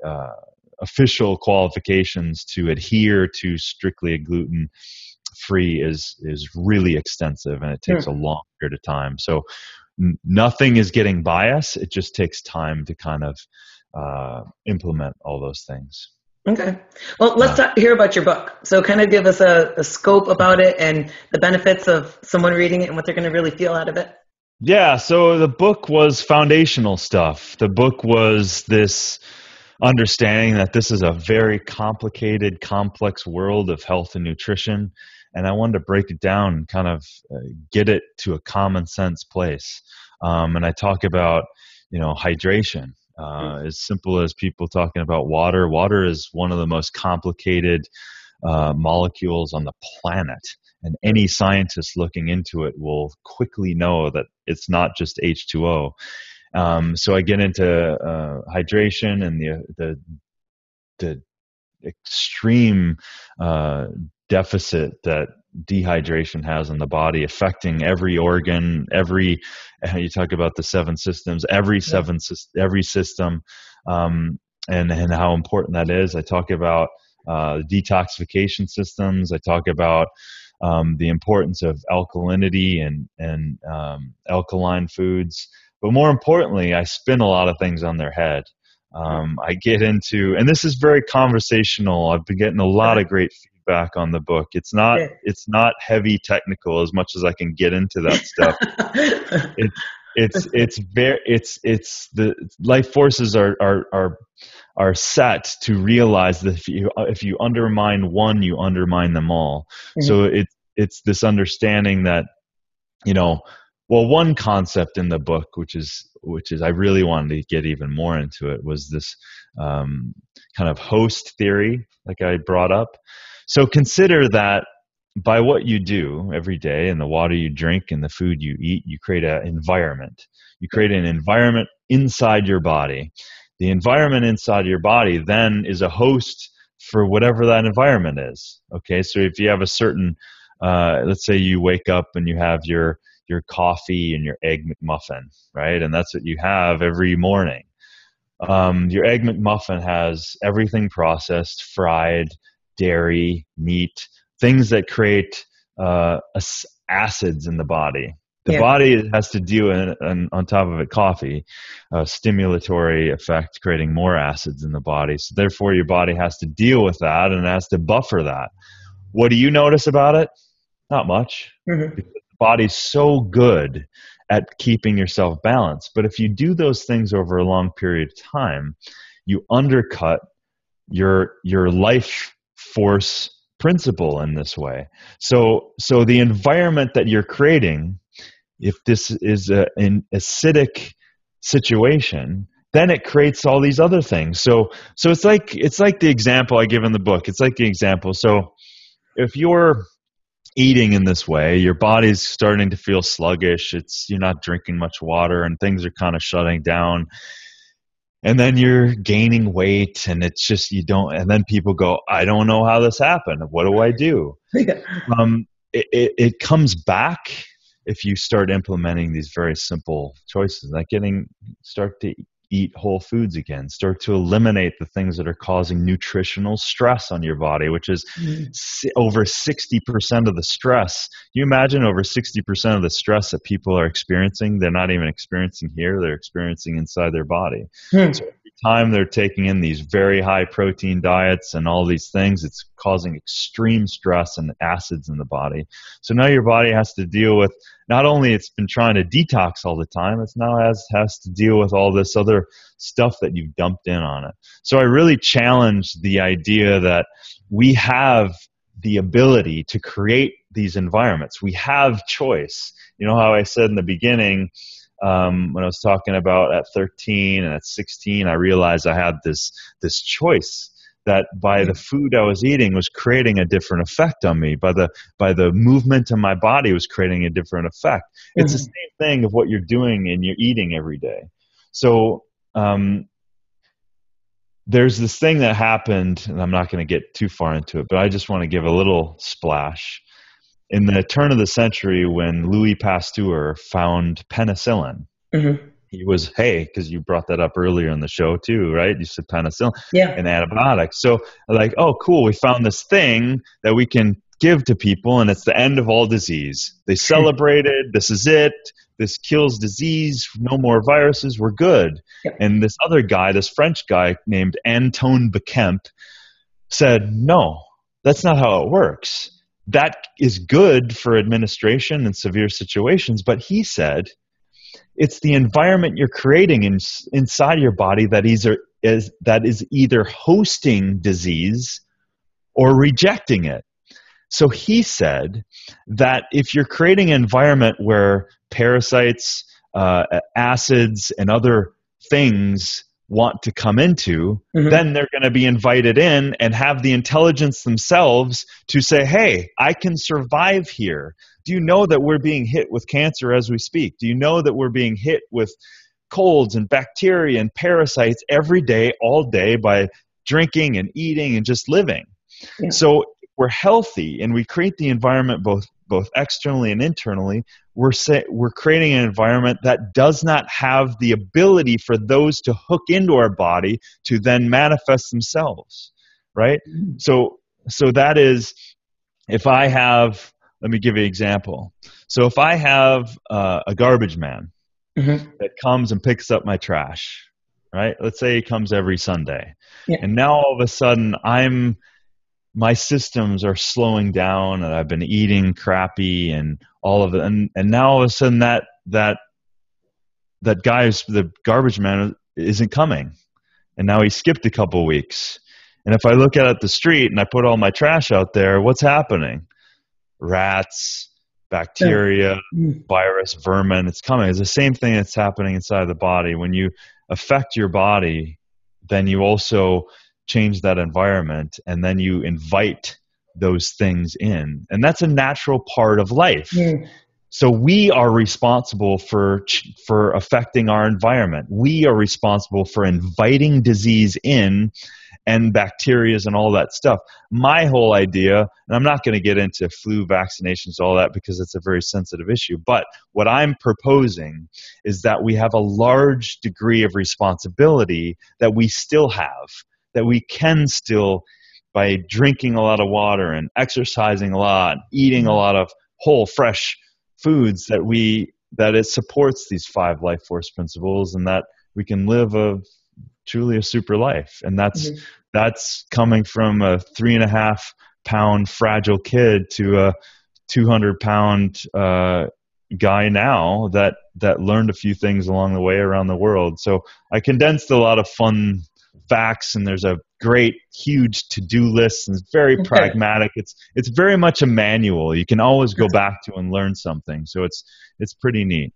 official qualifications to adhere to strictly a gluten free is really extensive, and it takes a long period of time. So nothing is getting by us. It just takes time to kind of implement all those things. Okay. Well, let's hear about your book. So kind of give us a scope about it and the benefits of someone reading it and what they're going to really feel out of it. Yeah, so the book was foundational stuff. The book was this understanding that this is a very complicated, complex world of health and nutrition, and I wanted to break it down and kind of get it to a common sense place. And I talk about, hydration. As simple as people talking about water. Water is one of the most complicated molecules on the planet. And any scientist looking into it will quickly know that it's not just H2O. So I get into hydration and the extreme deficit that dehydration has on the body, affecting every organ, you talk about the 7 systems, every system, and how important that is. I talk about detoxification systems. I talk about the importance of alkalinity and alkaline foods. But more importantly, I spin a lot of things on their head. I get into, and this is very conversational. I've been getting a lot of great feedback on the book. It's not heavy technical as much as I can get into that stuff. It's the life forces are set to realize that if you undermine one, you undermine them all. Mm-hmm. So it's this understanding that, one concept in the book, which is I really wanted to get even more into it, was this kind of host theory, like I brought up. So consider that by what you do every day and the water you drink and the food you eat, you create an environment. You create an environment inside your body. The environment inside your body then is a host for whatever that environment is. Okay, so if you have a certain, let's say you wake up and you have your coffee and your egg McMuffin, right? And that's what you have every morning. Your egg McMuffin has everything processed, fried, dairy, meat, things that create acids in the body. The body has to deal, and on top of it, coffee, stimulatory effect, creating more acids in the body. So therefore, your body has to deal with that and has to buffer that. What do you notice about it? Not much. Mm-hmm. Because the body's so good at keeping yourself balanced. But if you do those things over a long period of time, you undercut your life force principle in this way. So the environment that you're creating, if this is an acidic situation, then it creates all these other things. So it's like the example I give in the book. It's like the example. So if you're eating in this way, your body's starting to feel sluggish. You're not drinking much water, and things are kind of shutting down. And then you're gaining weight, and it's just and then people go, I don't know how this happened. What do I do? It comes back if you start implementing these very simple choices, like start to eat whole foods again, start to eliminate the things that are causing nutritional stress on your body, which is over 60% of the stress. You imagine over 60% of the stress that people are experiencing, they're not even experiencing here, they're experiencing inside their body. So every time they're taking in these very high protein diets and all these things, it's causing extreme stress and acids in the body. So now your body has to deal with, not only it's been trying to detox all the time, it's now has to deal with all this other stuff that you've dumped in on it. So I really challenge the idea that we have the ability to create these environments. We have choice. You know how I said in the beginning, when I was talking about at 13 and at 16, I realized I had this choice that by the food I was eating was creating a different effect on me. By the movement of my body was creating a different effect. Mm-hmm. It's the same thing of what you're doing and you're eating every day. So there's this thing that happened, and I'm not going to get too far into it, but I just want to give a little splash. In the turn of the century, when Louis Pasteur found penicillin, mm-hmm. he was, hey, because you brought that up earlier in the show too, right? You said penicillin, Yeah. an antibiotic. So like, oh, cool, we found this thing that we can give to people, and it's the end of all disease. They celebrated, this is it. This kills disease, no more viruses, we're good. Yep. And this other guy, this French guy named Antoine Becamp, said, no, that's not how it works. That is good for administration in severe situations, but he said, it's the environment you're creating inside your body that is either hosting disease or rejecting it. So he said that if you're creating an environment where parasites, acids, and other things want to come into, then they're going to be invited in and have the intelligence themselves to say, hey, I can survive here. Do you know that we're being hit with cancer as we speak? Do you know that we're being hit with colds and bacteria and parasites every day, all day, by drinking and eating and just living? Yeah. So we're healthy and we create the environment both externally and internally. We're creating an environment that does not have the ability for those to hook into our body to then manifest themselves, right? So that is, if I have, let me give you an example. So if I have a garbage man that comes and picks up my trash, right? Let's say he comes every Sunday. Yeah. And now all of a sudden my systems are slowing down and I've been eating crappy and all of it. And now all of a sudden that the garbage man isn't coming. And now he skipped a couple weeks. And if I look at the street and I put all my trash out there, what's happening? Rats, bacteria, virus, vermin, it's coming. It's the same thing that's happening inside the body. When you affect your body, then you also change that environment, and then you invite those things in. And that's a natural part of life. So we are responsible for affecting our environment. We are responsible for inviting disease in and bacteria and all that stuff. My whole idea, and I'm not going to get into flu vaccinations, all that, because it's a very sensitive issue, but what I'm proposing is that we have a large degree of responsibility that we still have, that we can still, by drinking a lot of water and exercising a lot, eating a lot of whole, fresh foods, that it supports these 5 life force principles, and that we can live truly a super life. And that's coming from a 3.5 pound fragile kid to a 200 pound guy now that learned a few things along the way around the world. So I condensed a lot of fun facts, and there's a great huge to-do list, and it's very pragmatic. It's very much a manual you can always go back to and learn something. So it's pretty neat.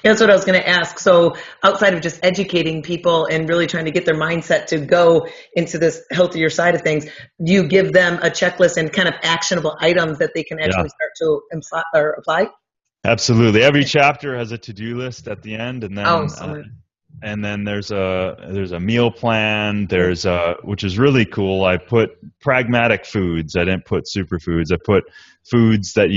Yeah, that's what I was going to ask. So outside of just educating people and really trying to get their mindset to go into this healthier side of things, you give them a checklist and kind of actionable items that they can actually start to apply? Absolutely. Every chapter has a to-do list at the end, and then and then there's a meal plan. There's which is really cool. I put pragmatic foods. I didn't put superfoods. I put foods that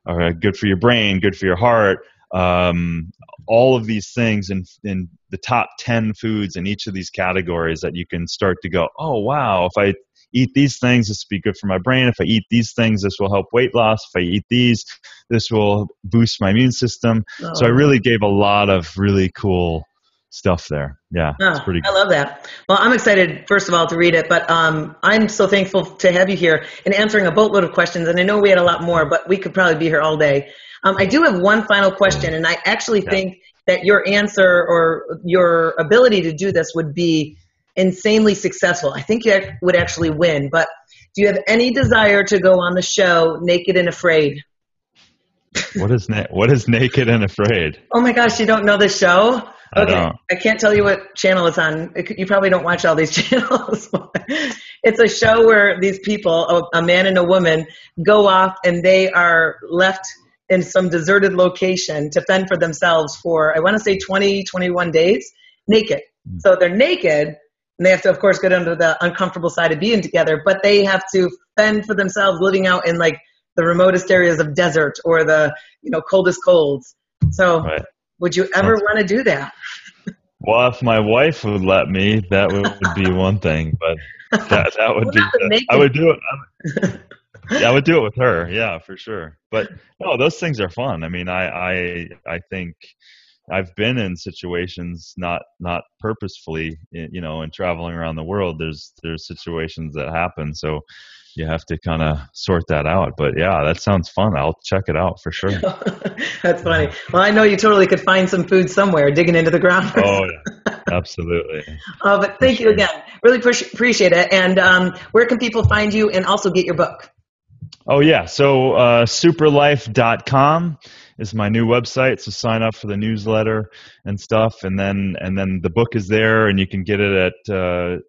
are good for your brain, good for your heart. All of these things in the top 10 foods in each of these categories that you can start to go, oh wow, if I eat these things, this will be good for my brain. If I eat these things, this will help weight loss. If I eat these, this will boost my immune system. Oh. So I really gave a lot of really cool stuff there. Yeah, it's pretty good. I love that. Well, I'm excited, first of all, to read it, but I'm so thankful to have you here and answering a boatload of questions. And I know we had a lot more, but we could probably be here all day. I do have one final question, and I actually think that your answer or your ability to do this would be insanely successful. I think you would actually win, but do you have any desire to go on the show Naked and Afraid? What is Naked and Afraid? Oh my gosh, you don't know the show? Okay, I can't tell you what channel it's on. You probably don't watch all these channels. It's a show where these people, a man and a woman, go off and they are left in some deserted location to fend for themselves for, I want to say 21 days, naked. So they're naked, and they have to, of course, go down to the uncomfortable side of being together, but they have to fend for themselves, living out in like the remotest areas of desert or the coldest colds. So Would you ever want to do that? Well, if my wife would let me, that would be one thing, but that would be, I would do it. Yeah, I would do it with her. Yeah, for sure. But no, those things are fun. I mean, I think I've been in situations not purposefully, you know, and traveling around the world. There's situations that happen, so you have to kind of sort that out. But yeah, that sounds fun. I'll check it out for sure. That's funny. Well, I know you totally could find some food somewhere digging into the ground. Oh yeah, absolutely. Oh, but thank you again. Really appreciate it. And where can people find you and also get your book? Oh yeah, so superlife.com is my new website. So sign up for the newsletter and stuff, and then the book is there, and you can get it at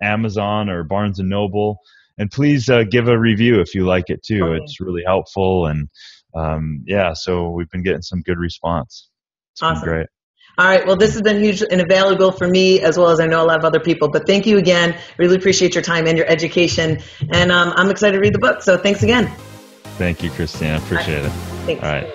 Amazon or Barnes and Noble. And please give a review if you like it too. Okay. It's really helpful, and yeah, so we've been getting some good response. It's been great. All right. Well, this has been huge and valuable for me, as well as I know a lot of other people. But thank you again. Really appreciate your time and your education. And I'm excited to read the book. So thanks again. Thank you, Christine. I appreciate it. Thanks. All right.